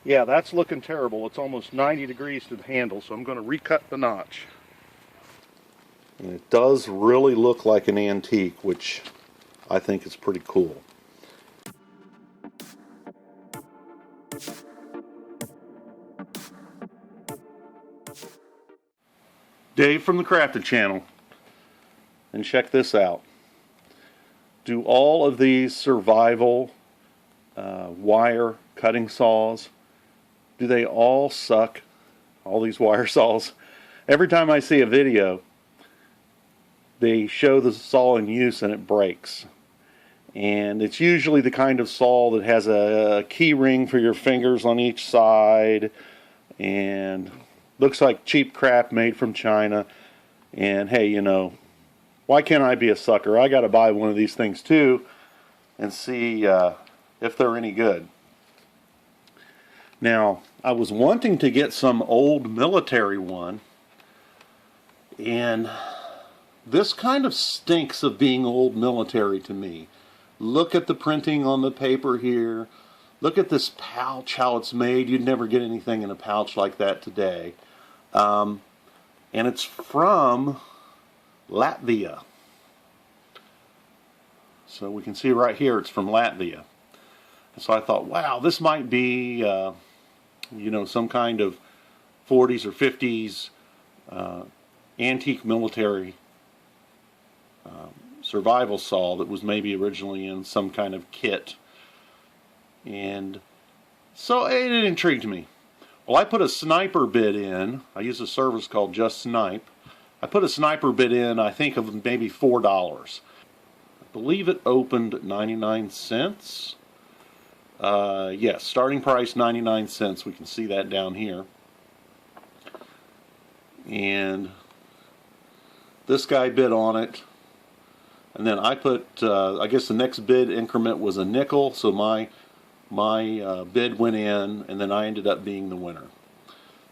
Yeah, that's looking terrible. It's almost 90 degrees to the handle, so I'm going to recut the notch. And it does really look like an antique, which I think is pretty cool. Dave from the Crafted channel. And check this out. Do all of these survival wire cutting saws, do they all suck? All these wire saws? Every time I see a video, they show the saw in use and it breaks. And it's usually the kind of saw that has a key ring for your fingers on each side and looks like cheap crap made from China. And hey, you know, why can't I be a sucker? I got to buy one of these things too and see if they're any good. Now, I was wanting to get some old military one, and this kind of stinks of being old military to me. Look at the printing on the paper here. Look at this pouch, how it's made. You'd never get anything in a pouch like that today. And it's from Latvia. So we can see right here it's from Latvia. So I thought, wow, this might be, you know, some kind of 40s or 50s antique military survival saw that was maybe originally in some kind of kit. And so it intrigued me. Well, I put a sniper bid in. I use a service called Just Snipe. I put a sniper bid in, I think, of maybe $4. I believe it opened at 99 cents. Yes, starting price 99 cents. We can see that down here. And this guy bid on it. And then I put, I guess the next bid increment was a nickel, so my bid went in, and then I ended up being the winner.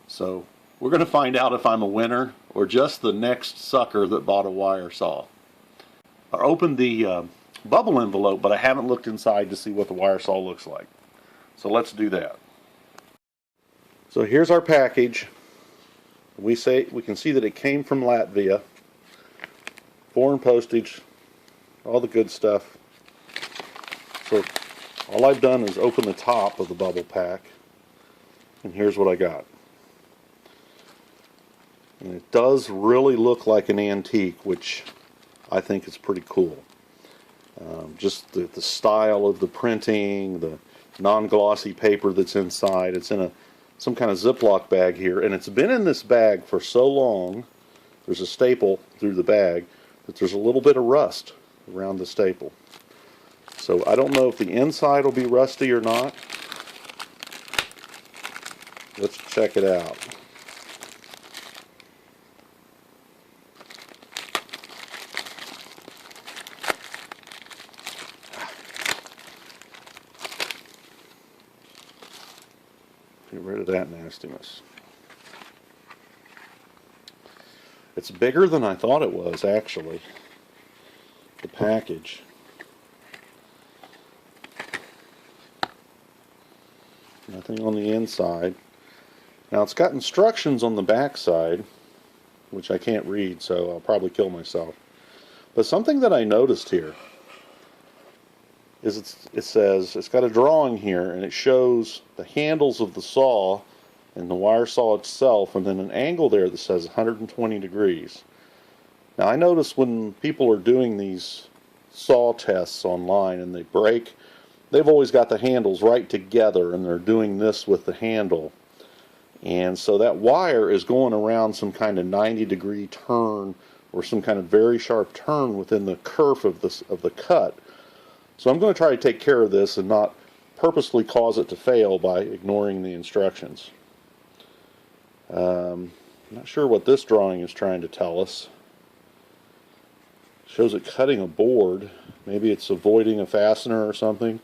So we're going to find out if I'm a winner or just the next sucker that bought a wire saw. I opened the bubble envelope, but I haven't looked inside to see what the wire saw looks like. So let's do that. So here's our package. We can see that it came from Latvia. Foreign postage, all the good stuff. So all I've done is open the top of the bubble pack, and here's what I got. And it does really look like an antique, which I think is pretty cool. Just the style of the printing, the non-glossy paper that's inside. It's in some kind of Ziploc bag here, and it's been in this bag for so long, there's a staple through the bag, that there's a little bit of rust around the staple. So I don't know if the inside will be rusty or not. Let's check it out. Get rid of that nastiness. It's bigger than I thought it was, actually. The package. Nothing on the inside. Now it's got instructions on the back side, which I can't read, so I'll probably kill myself. But something that I noticed here is it says, it's got a drawing here, and it shows the handles of the saw and the wire saw itself, and then an angle there that says 120 degrees. Now I notice when people are doing these saw tests online and they break, they've always got the handles right together, and they're doing this with the handle. And so that wire is going around some kind of 90-degree turn, or some kind of very sharp turn within the kerf of the cut. So I'm going to try to take care of this and not purposely cause it to fail by ignoring the instructions. I'm not sure what this drawing is trying to tell us. It shows it cutting a board. Maybe it's avoiding a fastener or something.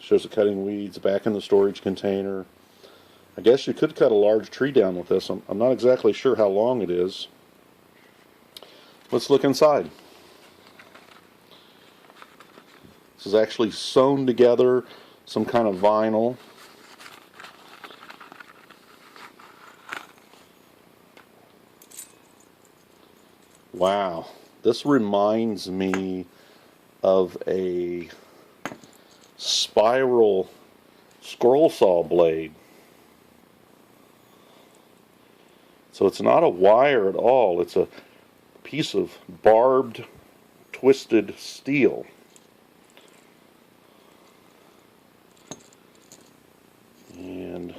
Shows it cutting weeds back in the storage container. I guess you could cut a large tree down with this. I'm not exactly sure how long it is. Let's look inside. This is actually sewn together, some kind of vinyl. Wow, this reminds me of a spiral scroll saw blade. So it's not a wire at all, it's a piece of barbed, twisted steel. And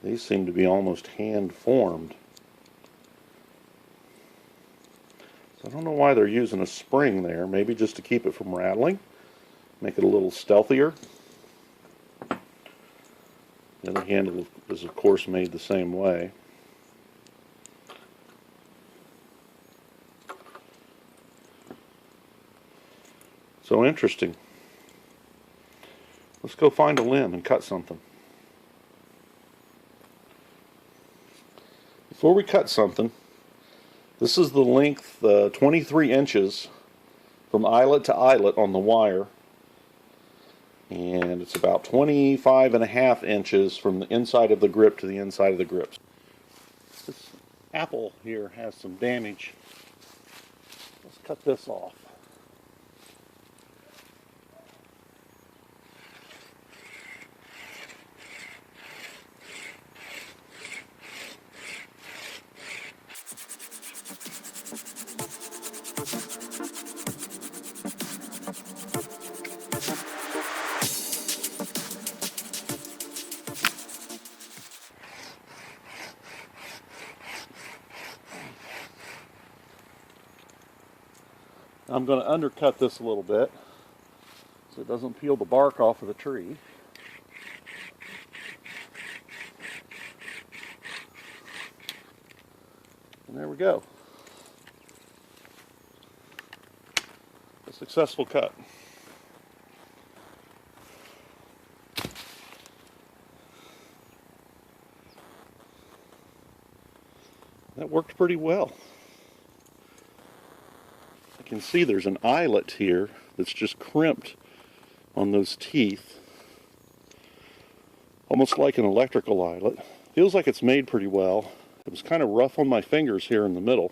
these seem to be almost hand formed. So I don't know why they're using a spring there, maybe just to keep it from rattling, make it a little stealthier. The other handle is of course made the same way. So interesting. Let's go find a limb and cut something. Before we cut something, this is the length, 23 inches from eyelet to eyelet on the wire. And it's about 25.5 inches from the inside of the grip to the inside of the grips. This apple here has some damage. Let's cut this off. I'm going to undercut this a little bit so it doesn't peel the bark off of the tree. And there we go. A successful cut. That worked pretty well. I can see there's an eyelet here that's just crimped on those teeth. Almost like an electrical eyelet. Feels like it's made pretty well. It was kind of rough on my fingers here in the middle.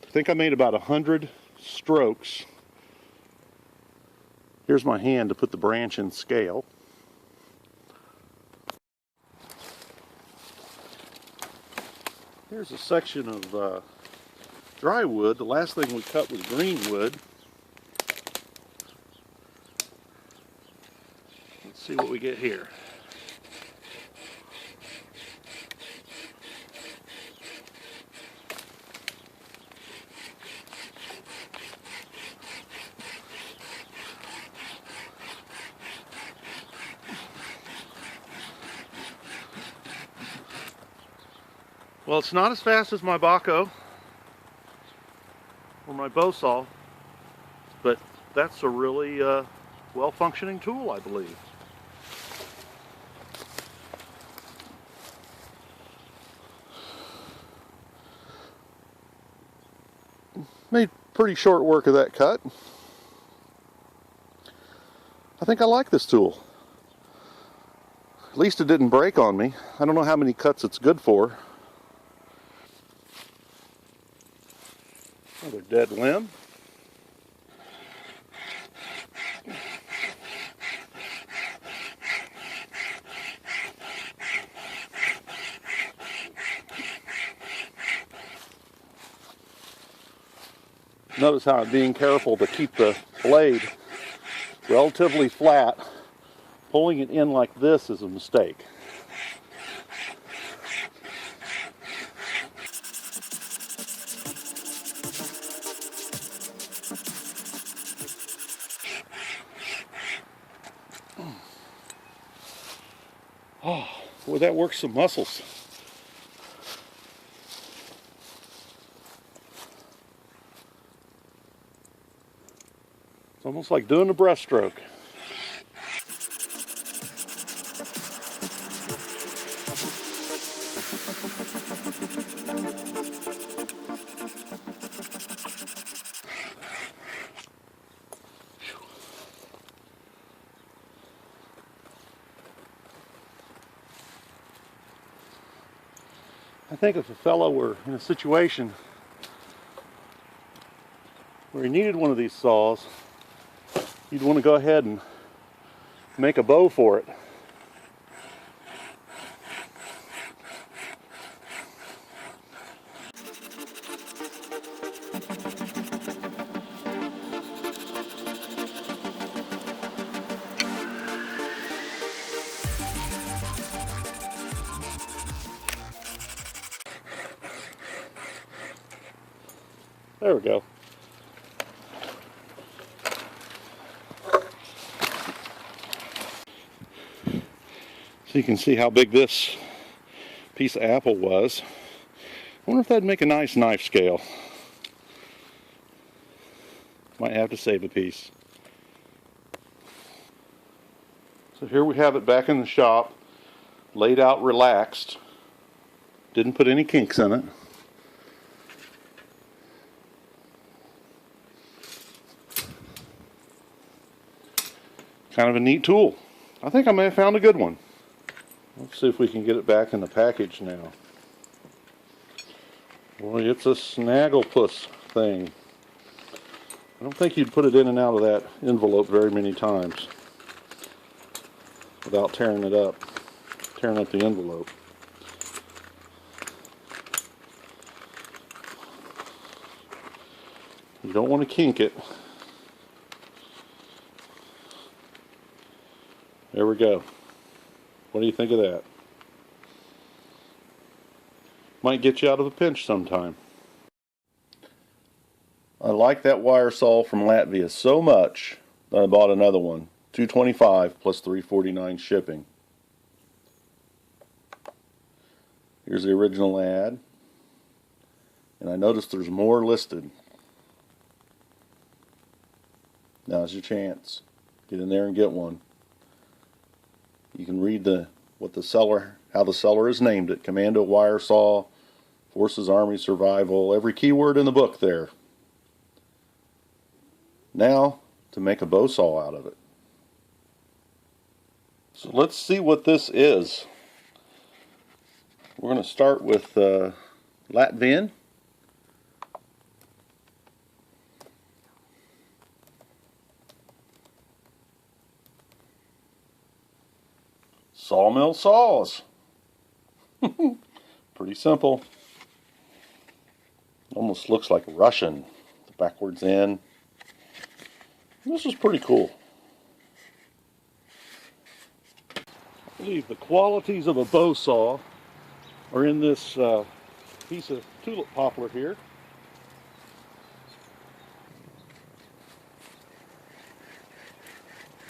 I think I made about 100 strokes. Here's my hand to put the branch in scale. Here's a section of dry wood. The last thing we cut was green wood. Let's see what we get here. Well, it's not as fast as my Baco or my bow saw, but that's a really well-functioning tool, I believe. Made pretty short work of that cut. I think I like this tool. At least it didn't break on me. I don't know how many cuts it's good for. Another dead limb. Notice how I'm being careful to keep the blade relatively flat. Pulling it in like this is a mistake. Oh, boy, that works some muscles. It's almost like doing a breaststroke. I think if a fellow were in a situation where he needed one of these saws, you'd want to go ahead and make a bow for it. There we go. So you can see how big this piece of apple was. I wonder if that'd make a nice knife scale. Might have to save a piece. So here we have it back in the shop, laid out relaxed. Didn't put any kinks in it. Kind of a neat tool. I think I may have found a good one. Let's see if we can get it back in the package now. Boy, it's a snagglepuss thing. I don't think you'd put it in and out of that envelope very many times without tearing it up, tearing up the envelope. You don't want to kink it. There we go. What do you think of that? Might get you out of a pinch sometime. I like that wire saw from Latvia so much that I bought another one. $225 plus $349 shipping. Here's the original ad. And I noticed there's more listed. Now's your chance. Get in there and get one. You can read how the seller has named it. Commando wire saw, Forces, Army, Survival, every keyword in the book there. Now, to make a bow saw out of it. So let's see what this is. We're going to start with Latvian. Sawmill saws. Pretty simple. Almost looks like Russian. The backwards end. This is pretty cool. I believe the qualities of a bow saw are in this piece of tulip poplar here.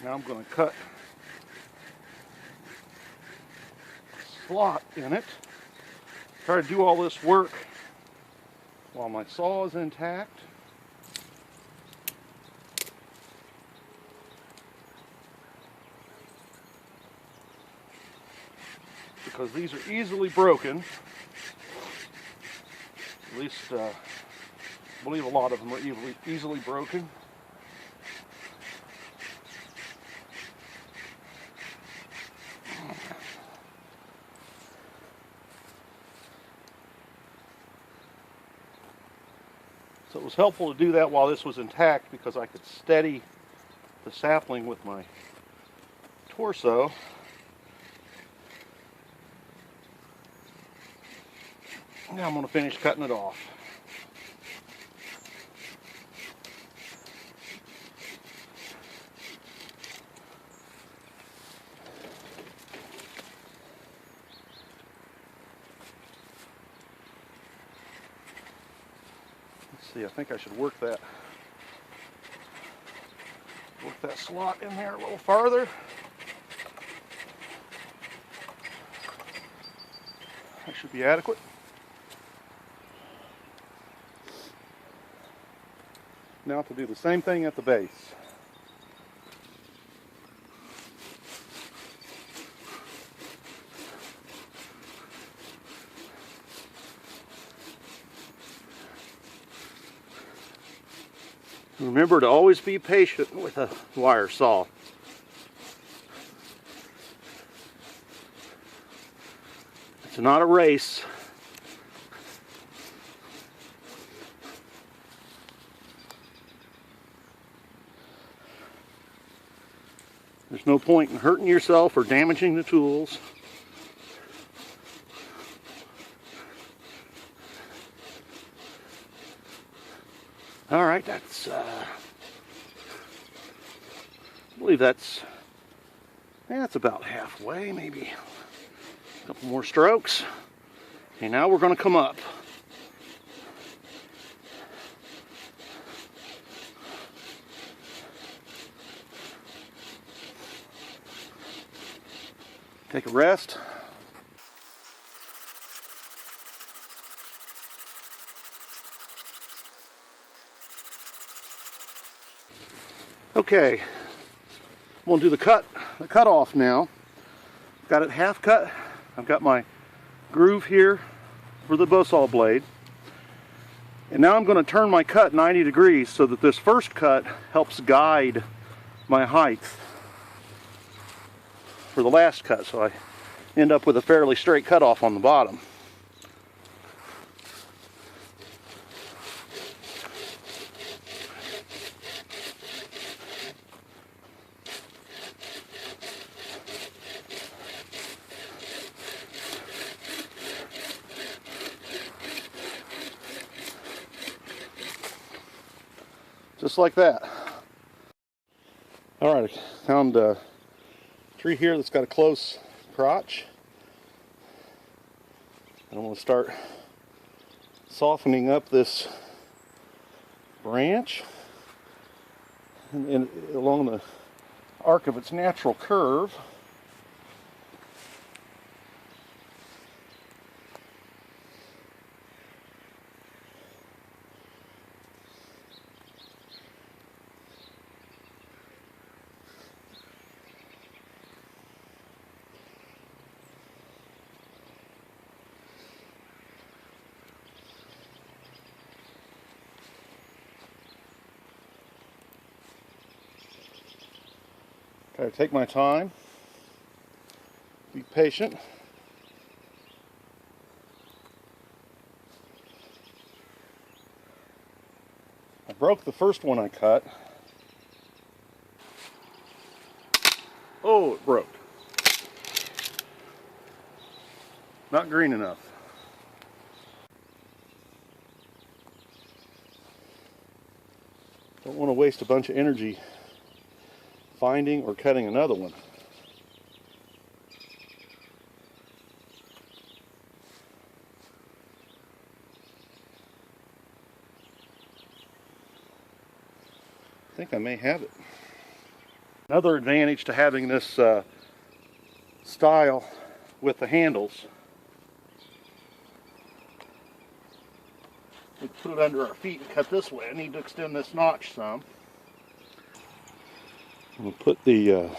Now I'm going to cut a slot in it. Try to do all this work while my saw is intact. Because these are easily broken. At least, I believe a lot of them are easily broken. So it was helpful to do that while this was intact because I could steady the sapling with my torso. Now I'm going to finish cutting it off. Let's see, I think I should work that slot in there a little farther. That should be adequate. Now to do the same thing at the base. Remember to always be patient with a wire saw. It's not a race. There's no point in hurting yourself or damaging the tools. All right, that's, I believe that's about halfway, maybe a couple more strokes. Okay, now we're going to come up. Take a rest. Okay, I'm going to do the cut off now. Got it half cut. I've got my groove here for the bow saw blade. And now I'm going to turn my cut 90 degrees so that this first cut helps guide my height for the last cut, so I end up with a fairly straight cut off on the bottom. Just like that. All right, I found a tree here that's got a close crotch. And I'm going to start softening up this branch and along the arc of its natural curve. Gotta take my time, be patient. I broke the first one I cut. Oh, it broke. Not green enough. Don't want to waste a bunch of energy finding or cutting another one. I think I may have it. Another advantage to having this style with the handles, we put it under our feet and cut this way. I need to extend this notch some. I'm going to put the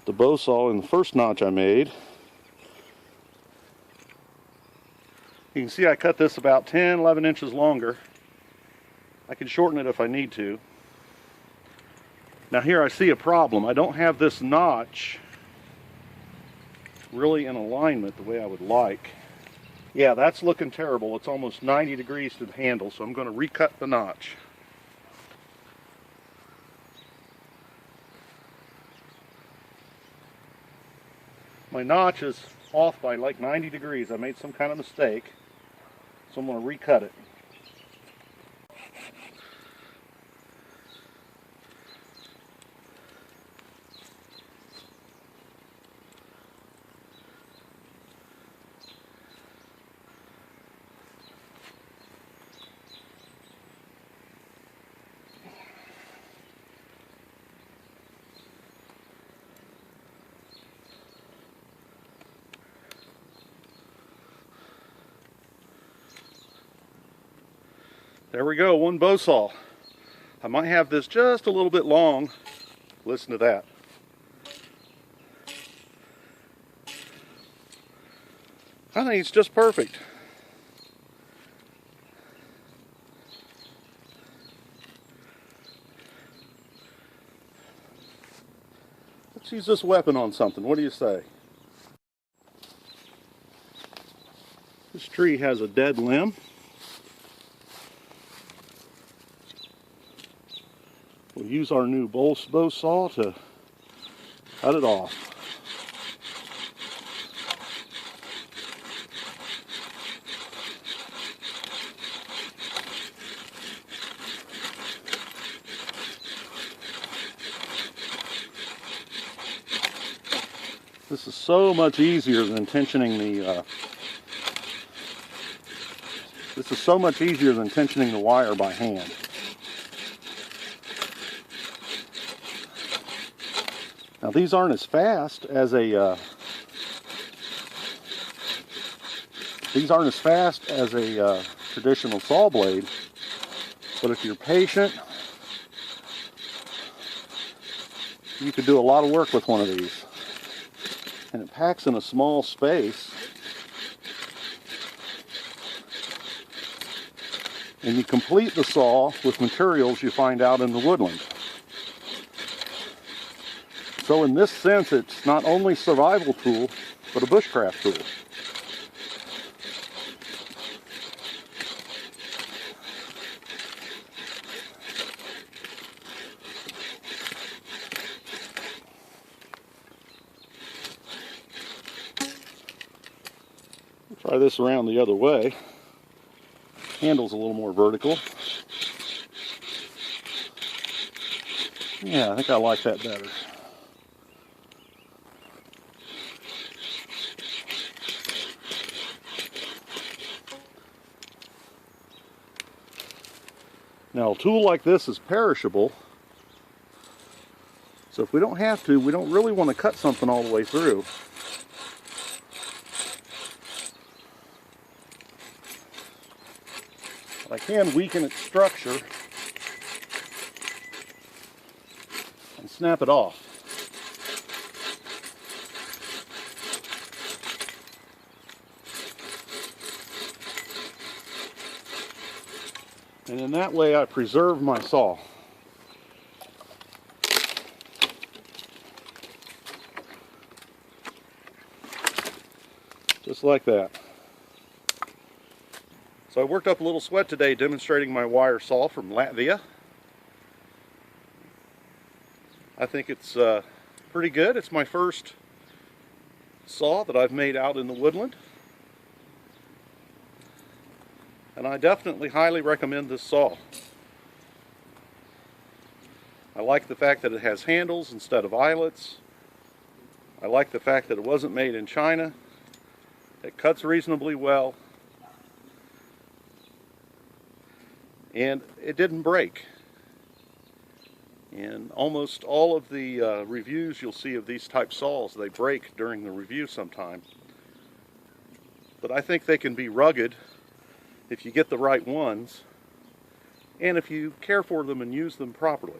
bow saw in the first notch I made. You can see I cut this about 10, 11 inches longer. I can shorten it if I need to. Now here I see a problem. I don't have this notch really in alignment the way I would like. Yeah, that's looking terrible. It's almost 90 degrees to the handle, so I'm going to recut the notch. My notch is off by like 90 degrees. I made some kind of mistake, so I'm going to recut it. There we go, one bow saw. I might have this just a little bit long. Listen to that. I think it's just perfect. Let's use this weapon on something. What do you say? This tree has a dead limb. We'll use our new bow saw to cut it off. This is so much easier than tensioning the wire by hand. Now these aren't as fast as a traditional saw blade, but if you're patient, you could do a lot of work with one of these. And it packs in a small space. And you complete the saw with materials you find out in the woodland. So in this sense, it's not only a survival tool, but a bushcraft tool. Try this around the other way. Handle's a little more vertical. Yeah, I think I like that better. Now a tool like this is perishable. So if we don't have to, we don't really want to cut something all the way through. I can weaken its structure and snap it off. And in that way I preserve my saw. Just like that. So I worked up a little sweat today demonstrating my wire saw from Latvia. I think it's pretty good. It's my first saw that I've made out in the woodland. And I definitely highly recommend this saw. I like the fact that it has handles instead of eyelets. I like the fact that it wasn't made in China. It cuts reasonably well. And it didn't break. And almost all of the reviews you'll see of these type saws, they break during the review sometime. But I think they can be rugged if you get the right ones, and if you care for them and use them properly.